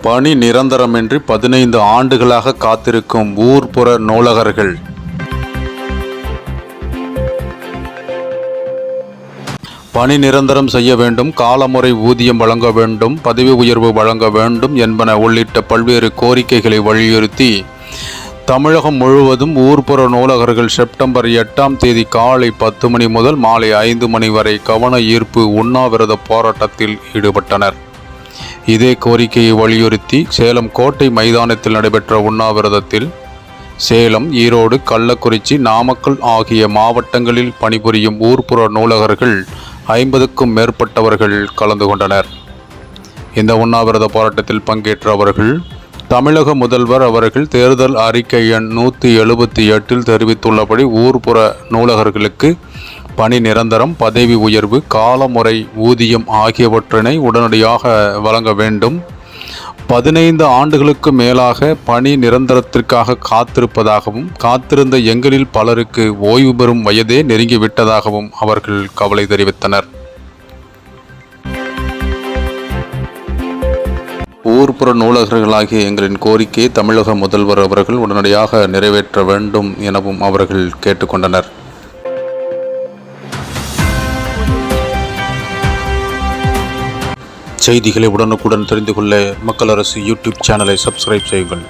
பணி நிரந்தரமின்றி 15 ஆண்டுகளாக காத்திருக்கும் ஊர்ப்புற நூலகர்கள். பணி நிரந்தரம் செய்ய வேண்டும், காலமுறை ஊதியம் வழங்க வேண்டும், பதவி உயர்வு வழங்க வேண்டும் என்பன உள்ளிட்ட பல்வேறு கோரிக்கைகளை வலியுறுத்தி தமிழகம் முழுவதும் ஊர்ப்புற நூலகர்கள் செப்டம்பர் 8ஆம் தேதி காலை 10 மணி முதல் மாலை 5 மணி வரை கவன ஈர்ப்பு உண்ணாவிரத போராட்டத்தில் ஈடுபட்டனர். இதே கோரிக்கையை வலியுறுத்தி சேலம் கோட்டை மைதானத்தில் நடைபெற்ற உண்ணாவிரதத்தில் சேலம், ஈரோடு, கள்ளக்குறிச்சி, நாமக்கல் ஆகிய மாவட்டங்களில் பணிபுரியும் ஊர்ப்புற நூலகர்கள் 50க்கும் மேற்பட்டவர்கள் கலந்து கொண்டனர். இந்த உண்ணாவிரத போராட்டத்தில் பங்கேற்ற அவர்கள் தமிழக முதல்வர் அவர்கள் தேர்தல் அறிக்கை எண் 178 தெரிவித்துள்ளபடி ஊர்ப்புற நூலகர்களுக்கு பணி நிரந்தரம், பதவி உயர்வு, காலமுறை ஊதியம் ஆகியவற்றினை உடனடியாக வழங்க வேண்டும். 15 ஆண்டுகளுக்கு மேலாக பணி நிரந்தரத்திற்காக காத்திருப்பதாகவும் காத்திருந்த எங்களில் பலருக்கு ஓய்வு பெறும் வயதே நெருங்கிவிட்டதாகவும் அவர்கள் கவலை தெரிவித்தனர். ஊர்ப்புற நூலகர்களாகிய எங்களின் கோரிக்கையை தமிழக முதல்வர் அவர்கள் உடனடியாக நிறைவேற்ற வேண்டும் எனவும் அவர்கள் கேட்டுக்கொண்டனர். செய்திகளை உடனுக்குடன் தெரிந்து கொள்ள மக்கள் அரசு யூடியூப் சேனலை சப்ஸ்கிரைப் செய்யுங்கள்.